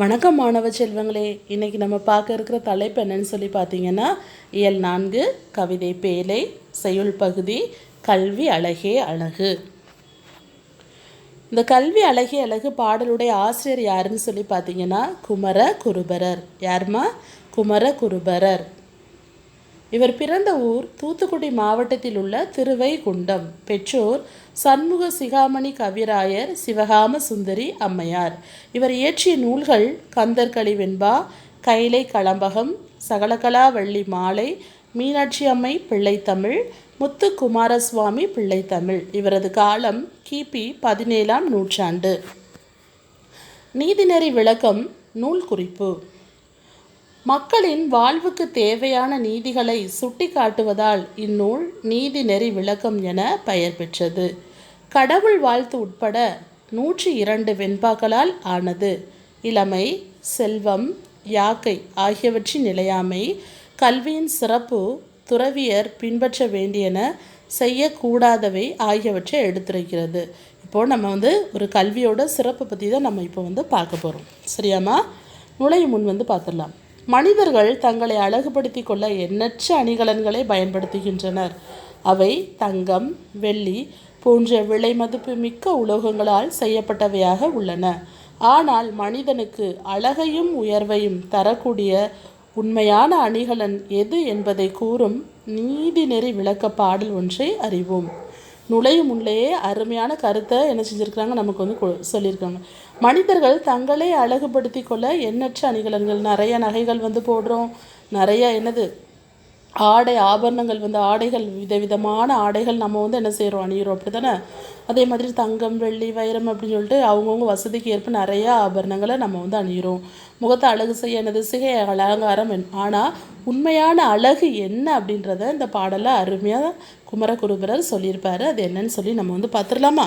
வணக்கம் மாணவ செல்வங்களே. இன்றைக்கி நம்ம பார்க்க இருக்கிற தலைப்பு என்னன்னு சொல்லி பார்த்தீங்கன்னா, இயல் 4 கவிதை பேழை செய்யுள் பகுதி கல்வி அழகே அழகு. இந்த கல்வி அழகே அழகு பாடலுடைய ஆசிரியர் யாருன்னு சொல்லி பார்த்தீங்கன்னா குமர குருபரர். யாருமா? குமர குருபரர். இவர் பிறந்த ஊர் தூத்துக்குடி மாவட்டத்தில் உள்ள திருவைகுண்டம். பெற்றோர் சண்முக சிகாமணி கவிராயர், சிவகாம சுந்தரி அம்மையார். இவர் இயற்றிய நூல்கள் கந்தர்களி வெண்பா, கைலை களம்பகம், சகலகலாவள்ளி மாலை, மீனாட்சி அம்மை பிள்ளைத்தமிழ், முத்து குமாரசுவாமி பிள்ளைத்தமிழ். இவரது காலம் கிபி 17ஆம் நூற்றாண்டு. நீதிநெறி விளக்கம். நூல் குறிப்பு. மக்களின் வாழ்வுக்கு தேவையான நீதிகளை சுட்டி காட்டுவதால் இந்நூல் நீதிநெறி விளக்கம் என பெயர் பெற்றது. கடவுள் வாழ்த்து உட்பட 102 வெண்பாக்களால் ஆனது. இளமை, செல்வம், யாக்கை ஆகியவற்றின் நிலையாமை, கல்வியின் சிறப்பு, துறவியர் பின்பற்ற வேண்டியன, செய்யக்கூடாதவை ஆகியவற்றை எடுத்துரைக்கிறது. இப்போது நம்ம ஒரு கல்வியோட சிறப்பை பற்றி தான் நம்ம இப்போ பார்க்க போகிறோம். சரியாம்மா? நுழையும் முன் பார்த்துடலாம். மனிதர்கள் தங்களை அழகுபடுத்தி கொள்ள எண்ணற்ற அணிகலன்களை பயன்படுத்துகின்றனர். அவை தங்கம், வெள்ளி போன்ற விலை மதிப்பு மிக்க உலோகங்களால் செய்யப்பட்டவையாக உள்ளன. ஆனால் மனிதனுக்கு அழகையும் உயர்வையும் தரக்கூடிய உண்மையான அணிகலன் எது என்பதை கூறும் நீதிநெறி விளக்க பாடல் ஒன்றை அறிவோம். நுழையும் முன்லேயே அருமையான கருத்தை என்ன செஞ்சுருக்கிறாங்க, நமக்கு சொல்லியிருக்காங்க. மனிதர்கள் தங்களை அழகுபடுத்தி கொள்ள எண்ணற்ற அணிகலன்கள், நிறைய நகைகள் போடுறோம், நிறைய ஆடை ஆபரணங்கள் ஆடைகள், விதவிதமான ஆடைகள் நம்ம என்ன செய்கிறோம், அணிகிறோம். அப்படி தானே? அதே மாதிரி தங்கம், வெள்ளி, வைரம் அப்படின்னு சொல்லிட்டு அவங்கவுங்க வசதிக்கு ஏற்ப நிறையா ஆபரணங்களை நம்ம அணிகிறோம். முகத்தை அழகு செய்ய சிகை அலங்காரம். ஆனால் உண்மையான அழகு என்ன அப்படின்றத இந்த பாடலை அருமையாக குமரகுருபரர் சொல்லியிருப்பார். அது என்னன்னு சொல்லி நம்ம பார்த்துடலாமா?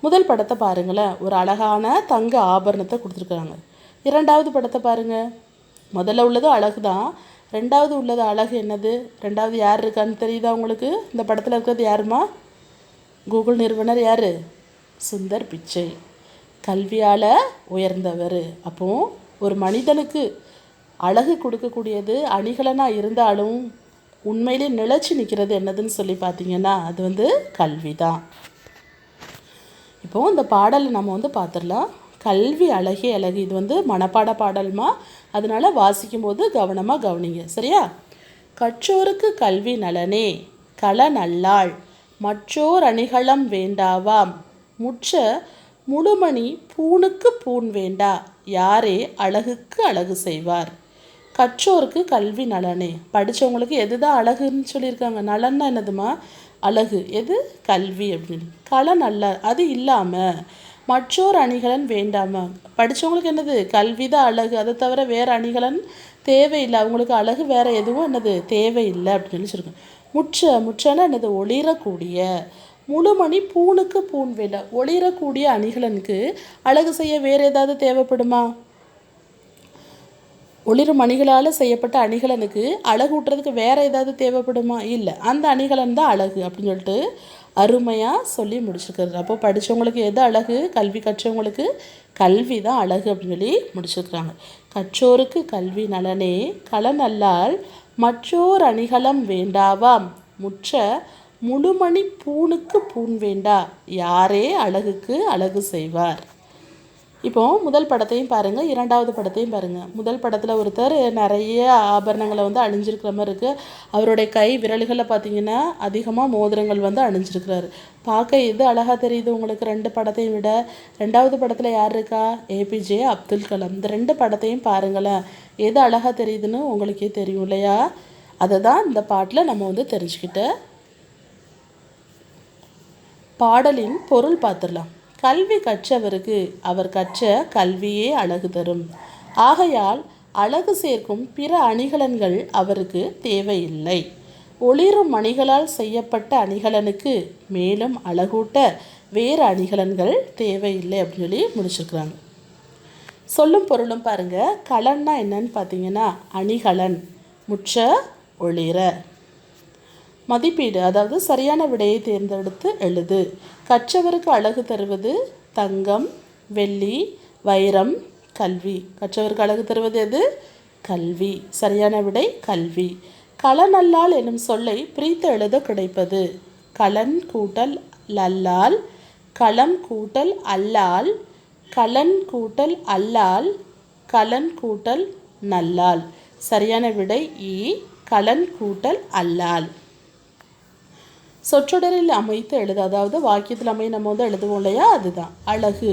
முதல் படத்தை பாருங்களேன். ஒரு அழகான தங்க ஆபரணத்தை கொடுத்துருக்குறாங்க. இரண்டாவது படத்தை பாருங்கள். முதல்ல உள்ளது அழகு தான், ரெண்டாவது உள்ளது அழகு என்னது? ரெண்டாவது யார் இருக்கான்னு தெரியுதா உங்களுக்கு? இந்த படத்தில் இருக்கிறது யாருமா? கூகுள் நிறுவனர் யார்? சுந்தர் பிச்சை. கல்வியால் உயர்ந்தவர். அப்போது ஒரு மனிதனுக்கு அழகு கொடுக்கக்கூடியது அணிகலனாக இருந்தாலும் உண்மையிலே நிலச்சி நிற்கிறது என்னதுன்னு சொல்லி பார்த்தீங்கன்னா அது கல்வி தான். இப்போது இந்த பாடலை நம்ம பார்த்துடலாம். கல்வி அழகே அழகு. இது மனப்பாட பாடல்மா, அதனால் வாசிக்கும்போது கவனமாக கவனிங்க. சரியா? கற்றோருக்கு கல்வி நலனே கள நல்லாள், மற்றோர் அணிகலம் வேண்டாவாம், முற்ற முழுமணி பூணுக்கு பூண் வேண்டா, யாரே அழகுக்கு அழகு செய்வார். கற்றோருக்கு கல்வி நலனே. படித்தவங்களுக்கு எது தான் அழகுன்னு சொல்லியிருக்காங்க? நலன்னா என்னதுமா? அழகு. எது? கல்வி அப்படின்னு. கள நல்ல. அது இல்லாமல் மற்றோர் அணிகலன் வேண்டாமா. படித்தவங்களுக்கு என்னது? கல்வி தான் அழகு. அதை தவிர வேறு அணிகலன் தேவையில்லை. அவங்களுக்கு அழகு வேறு எதுவும் தேவையில்லை அப்படின்னு சொல்லியிருக்காங்க. முற்றனா என்னது? ஒளிரக்கூடிய. முழுமணி பூணுக்கு பூண் வேலை. ஒளிரக்கூடிய அணிகலனுக்கு அழகு செய்ய வேறு ஏதாவது தேவைப்படுமா? ஒளிரும் அணிகளால் செய்யப்பட்ட அணிகலனுக்கு அழகூட்டுறதுக்கு வேறு ஏதாவது தேவைப்படுமா? இல்லை. அந்த அணிகலன் தான் அழகு அப்படின்னு சொல்லிட்டு அருமையாக சொல்லி முடிச்சுக்கிறது. அப்போ படித்தவங்களுக்கு எது அழகு? கல்வி கற்றவங்களுக்கு கல்வி தான் அழகு அப்படின்னு சொல்லி முடிச்சுக்கிறாங்க. கற்றோருக்கு கல்வி நலனே கள நல்லால், மற்றோர் அணிகலம் வேண்டாவாம், முற்ற முழுமணி பூணுக்கு பூண் வேண்டா, யாரே அழகுக்கு அழகு செய்வார். இப்போது முதல் படத்தையும் பாருங்கள், இரண்டாவது படத்தையும் பாருங்கள். முதல் படத்தில் ஒருத்தர் நிறைய ஆபரணங்களை அணிஞ்சிருக்கிற மாதிரி இருக்குது. அவருடைய கை விரல்களில் பார்த்திங்கன்னா அதிகமாக மோதிரங்கள் அணிஞ்சிருக்கிறாரு. பார்க்க எது அழகாக தெரியுது உங்களுக்கு ரெண்டு படத்தையும் விட? ரெண்டாவது படத்தில் யார் இருக்கா? ஏபிஜே அப்துல் கலாம். இந்த ரெண்டு படத்தையும் பாருங்களேன். எது அழகாக தெரியுதுன்னு உங்களுக்கே தெரியும் இல்லையா? அதை தான் இந்த பாட்டில் நம்ம தெரிஞ்சுக்கிட்ட. பாடலின் பொருள் பார்த்துடலாம். கல்வி கற்றவருக்கு அவர் கற்ற கல்வியே அழகு தரும். ஆகையால் அழகு சேர்க்கும் பிற அணிகலன்கள் அவருக்கு தேவையில்லை. ஒளிரும் அணிகளால் செய்யப்பட்ட அணிகலனுக்கு மேலும் அழகூட்ட வேறு அணிகலன்கள் தேவையில்லை அப்படின்னு சொல்லி முடிச்சுக்கிறாங்க. சொல்லும் பொருளும் பாருங்கள். கலன்னா என்னன்னு பார்த்தீங்கன்னா அணிகலன், முற்ற ஒளிர. மதிப்பீடு, அதாவது சரியான விடையை தேர்ந்தெடுத்து எழுது. கற்றவருக்கு அழகு தருவது தங்கம், வெள்ளி, வைரம், கல்வி. கற்றவருக்கு அழகு தருவது எது? கல்வி. சரியான விடை கல்வி. களனல்லால் எனும் சொல்லை பிரித்து எழுத கிடைப்பது. களன் கூட்டல் லல்லால், களம் கூட்டல் அல்லால், களன் கூட்டல் அல்லால், களன் கூட்டல் நல்லால். சரியான விடை இ, களன் கூட்டல் அல்லால். சொற்றொடரில் அமைத்து எழுத, அதாவது வாக்கியத்தில் அமைய நம்ம எழுதுவோம் இல்லையா, அதுதான் அழகு.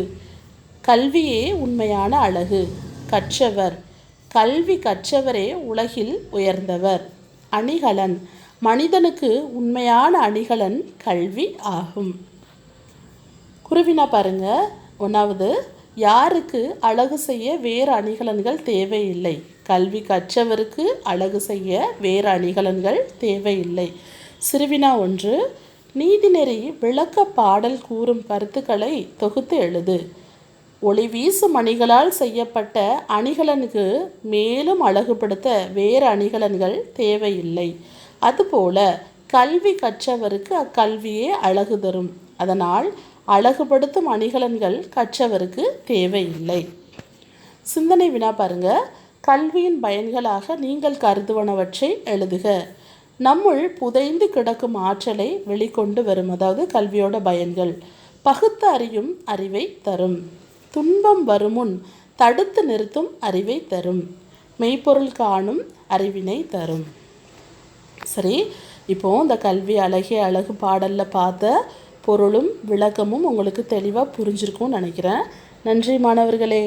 கல்வியே உண்மையான அழகு. கற்றவர், கல்வி கற்றவரே உலகில் உயர்ந்தவர். அணிகலன், மனிதனுக்கு உண்மையான அணிகலன் கல்வி ஆகும். குருவினா பாருங்க. ஒன்றாவது, யாருக்கு அழகு செய்ய வேறு அணிகலன்கள் தேவையில்லை? கல்வி கற்றவருக்கு அழகு செய்ய வேறு அணிகலன்கள் தேவையில்லை. சிறுவினா 1, நீதிநெறி விளக்க பாடல் கூறும் கருத்துக்களை தொகுத்து எழுது. ஒளி வீசும் அணிகளால் செய்யப்பட்ட அணிகலனுக்கு மேலும் அழகுபடுத்த வேறு அணிகலன்கள் தேவையில்லை. அதுபோல கல்வி கற்றவருக்கு அக்கல்வியே அழகு தரும். அதனால் அழகுபடுத்தும் அணிகலன்கள் கற்றவருக்கு தேவையில்லை. சிந்தனை வினா பாருங்க. கல்வியின் பயன்களாக நீங்கள் கருதுவனவற்றை எழுதுக. நம்முள் புதைந்து கிடக்கும் ஆற்றலை வெளிக்கொண்டு வரும், அதாவது கல்வியோட பயன்கள். பகுத்து அறியும் அறிவை தரும். துன்பம் வருமுன் தடுத்து நிறுத்தும் அறிவை தரும். மெய்ப்பொருள் காணும் அறிவினை தரும். சரி, இப்போ இந்த கல்வி அழகிய அழகு பாடலில் பார்த்த பொருளும் விளக்கமும் உங்களுக்கு தெளிவாக புரிஞ்சிருக்கும்னு நினைக்கிறேன். நன்றி மாணவர்களே.